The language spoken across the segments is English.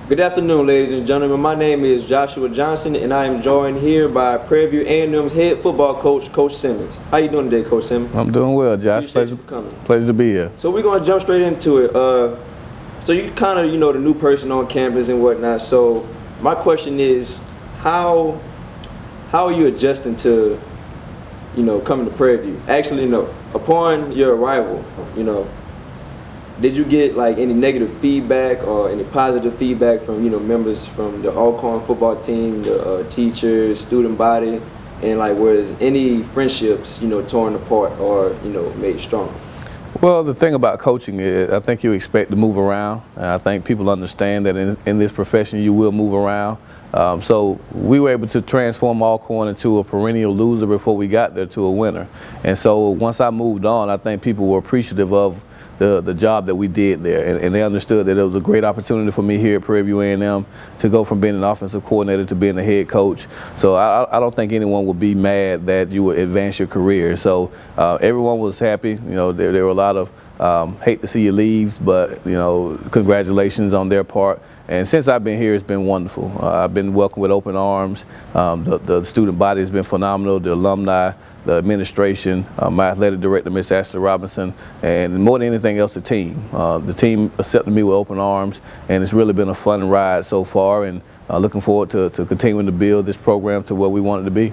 Good afternoon, ladies and gentlemen. My name is Joshua Johnson, and I am joined here by Prairie View A&M's head football coach, Coach Simmons. How you doing today, Coach Simmons? I'm doing well, Josh. Pleasure to be here. So we're going to jump straight into it. So you kind of, the new person on campus and whatnot. So my question is, how are you adjusting to, coming to Prairie View? Actually, upon your arrival, did you get like any negative feedback or any positive feedback from members from the Alcorn football team, the teachers, student body, and like was any friendships torn apart or made stronger? Well, the thing about coaching is I think you expect to move around, and I think people understand that in this profession you will move around. So we were able to transform Alcorn into a perennial loser before we got there to a winner. And so once I moved on, I think people were appreciative of the job that we did there, and they understood that it was a great opportunity for me here at Prairie View A&M to go from being an offensive coordinator to being a head coach. So I don't think anyone would be mad that you would advance your career. So everyone was happy. There were a lot of hate to see you leave, but congratulations on their part. And since I've been here, it's been wonderful. I've been welcomed with open arms. The student body has been phenomenal. The alumni, the administration, my athletic director, Ms. Ashley Robinson, and more than anything else, the team. The team accepted me with open arms, and it's really been a fun ride so far, and looking forward to continuing to build this program to where we want it to be.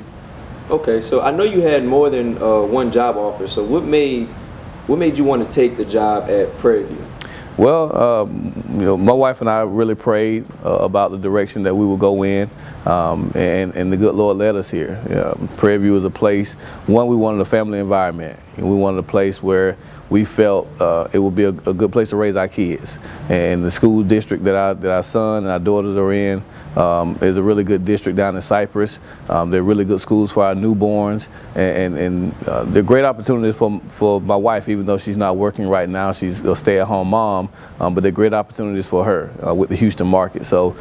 Okay, so I know you had more than one job offer. So what made you want to take the job at Prairie View? Well, my wife and I really prayed about the direction that we would go in, and the good Lord led us here. Prairie View is a place, one, we wanted a family environment, and we wanted a place where we felt it would be a good place to raise our kids. And the school district that our son and our daughters are in is a really good district down in Cypress. They're really good schools for our newborns, and they're great opportunities for my wife, even though she's not working right now. She's a stay-at-home mom, but they're great opportunities for her with the Houston market. So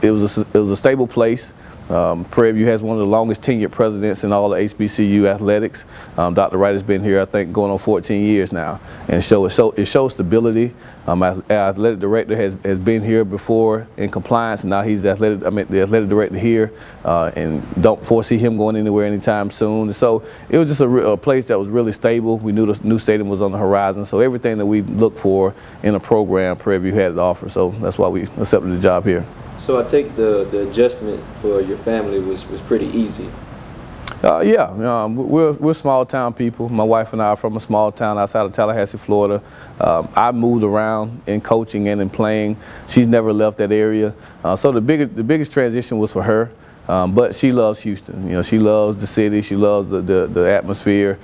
it was a stable place. Prairie View has one of the longest tenured presidents in all of HBCU athletics. Dr. Wright has been here, I think, going on 14 years now, and so it shows stability. Our athletic director has been here before in compliance, and now he's the athletic director here, and don't foresee him going anywhere anytime soon. So it was just a place that was really stable. We knew the new stadium was on the horizon, so everything that we look for in a program, Prairie View had to offer. So that's why we accepted the job here. So I take the adjustment for your family was pretty easy. Yeah, we're small town people. My wife and I are from a small town outside of Tallahassee, Florida. I moved around in coaching and in playing. She's never left that area. So the biggest transition was for her. But she loves Houston. She loves the city. She loves the atmosphere.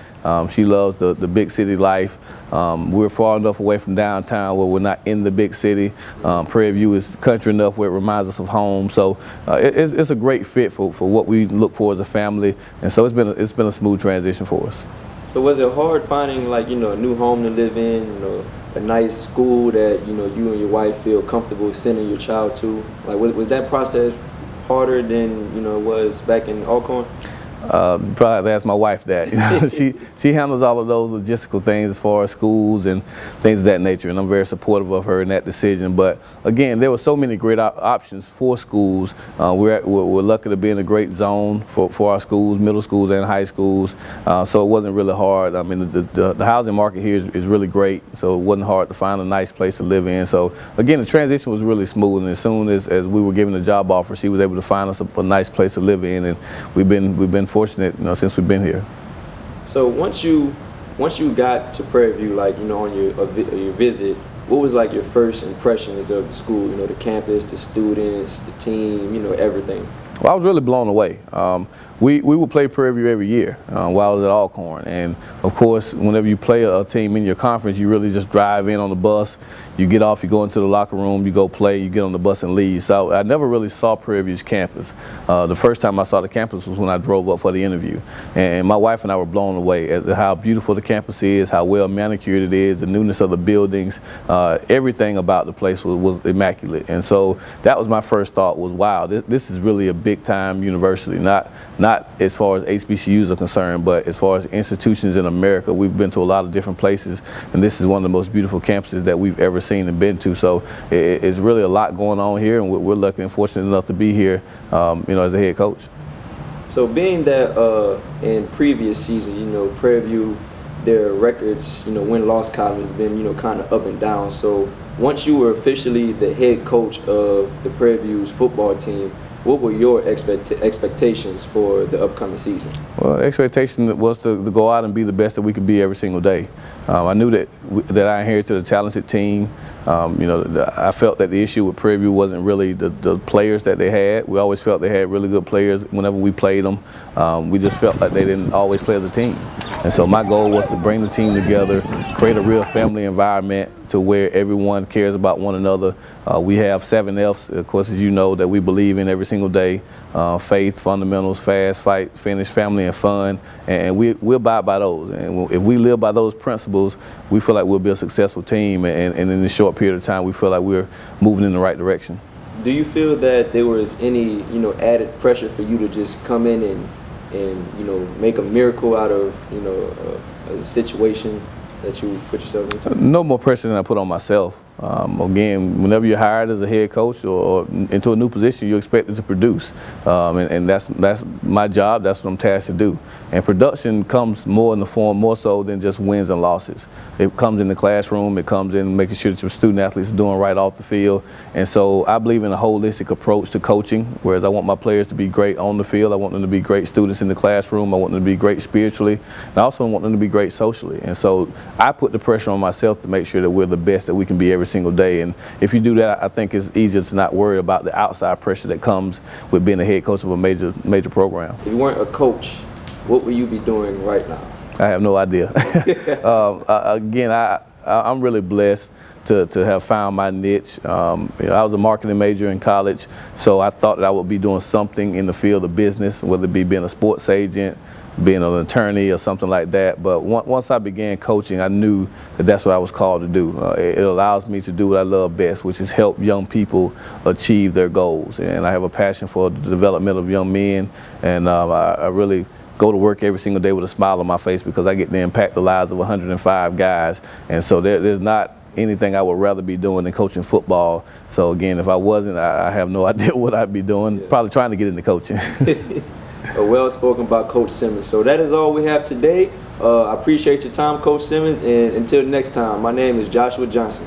She loves the big city life. We're far enough away from downtown where we're not in the big city. Prairie View is country enough where it reminds us of home. So it's a great fit for what we look for as a family. And so it's been a smooth transition for us. So was it hard finding a new home to live in, a nice school that you and your wife feel comfortable sending your child to? Like was that process harder than it was back in Alcorn? Probably have to ask my wife that. She handles all of those logistical things as far as schools and things of that nature, and I'm very supportive of her in that decision. But again, there were so many great options for schools. We're lucky to be in a great zone for our schools, middle schools and high schools. So it wasn't really hard. I mean, the housing market here is really great, so it wasn't hard to find a nice place to live in. So again, the transition was really smooth, and as soon as we were given the job offer, she was able to find us a nice place to live in, and we've been fortunate, since we've been here. So once you got to Prairie View, on your visit, what was your first impressions of the school? The campus, the students, the team, everything. Well, I was really blown away. We would play Prairie View every year while I was at Alcorn, and of course, whenever you play a team in your conference, you really just drive in on the bus. You get off, you go into the locker room, you go play, you get on the bus and leave. So I never really saw Prairie View's campus. The first time I saw the campus was when I drove up for the interview. And my wife and I were blown away at how beautiful the campus is, how well manicured it is, the newness of the buildings. Everything about the place was immaculate. And so that was my first thought was, wow, this is really a big big-time university. Not as far as HBCUs are concerned, but as far as institutions in America. We've been to a lot of different places, and this is one of the most beautiful campuses that we've ever seen and been to. So it's really a lot going on here, and we're lucky and fortunate enough to be here, as a head coach. So being that in previous seasons, Prairie View, their records, win-loss column has been, kind of up and down. So once you were officially the head coach of the Prairie View's football team, what were your expectations for the upcoming season? Well, the expectation was to go out and be the best that we could be every single day. I knew that I inherited a talented team. I felt that the issue with Prairie View wasn't really the players that they had. We always felt they had really good players whenever we played them. We just felt like they didn't always play as a team. And so my goal was to bring the team together, create a real family environment to where everyone cares about one another. We have 7 F's, of course, as you know, that we believe in every single day. Faith, fundamentals, fast, fight, finish, family, and fun. And we abide by those. And if we live by those principles, we feel like we'll be a successful team. And in this short period of time, we feel like we're moving in the right direction. Do you feel that there was any, added pressure for you to just come in and make a miracle out of, a situation that you put yourself into? No more pressure than I put on myself. Again, whenever you're hired as a head coach or into a new position, you're expected to produce, and that's my job. That's what I'm tasked to do. And production comes more in the form more so than just wins and losses. It comes in the classroom. It comes in making sure that your student athletes are doing right off the field. And so I believe in a holistic approach to coaching. Whereas I want my players to be great on the field, I want them to be great students in the classroom. I want them to be great spiritually, and I also want them to be great socially. And so I put the pressure on myself to make sure that we're the best that we can be every single day. And if you do that, I think it's easier to not worry about the outside pressure that comes with being a head coach of a major program. If you weren't a coach, what would you be doing right now? I have no idea. Again, I'm really blessed to have found my niche. I was a marketing major in college, so I thought that I would be doing something in the field of business, whether it be being a sports agent, being an attorney or something like that. But once I began coaching, I knew that that's what I was called to do. It allows me to do what I love best, which is help young people achieve their goals. And I have a passion for the development of young men, and I really go to work every single day with a smile on my face because I get to impact the lives of 105 guys. And so there's not anything I would rather be doing than coaching football. So again, if I wasn't, I have no idea what I'd be doing. Yeah. Probably trying to get into coaching. Well spoken by Coach Simmons. So that is all we have today. I appreciate your time, Coach Simmons, and until next time, my name is Joshua Johnson.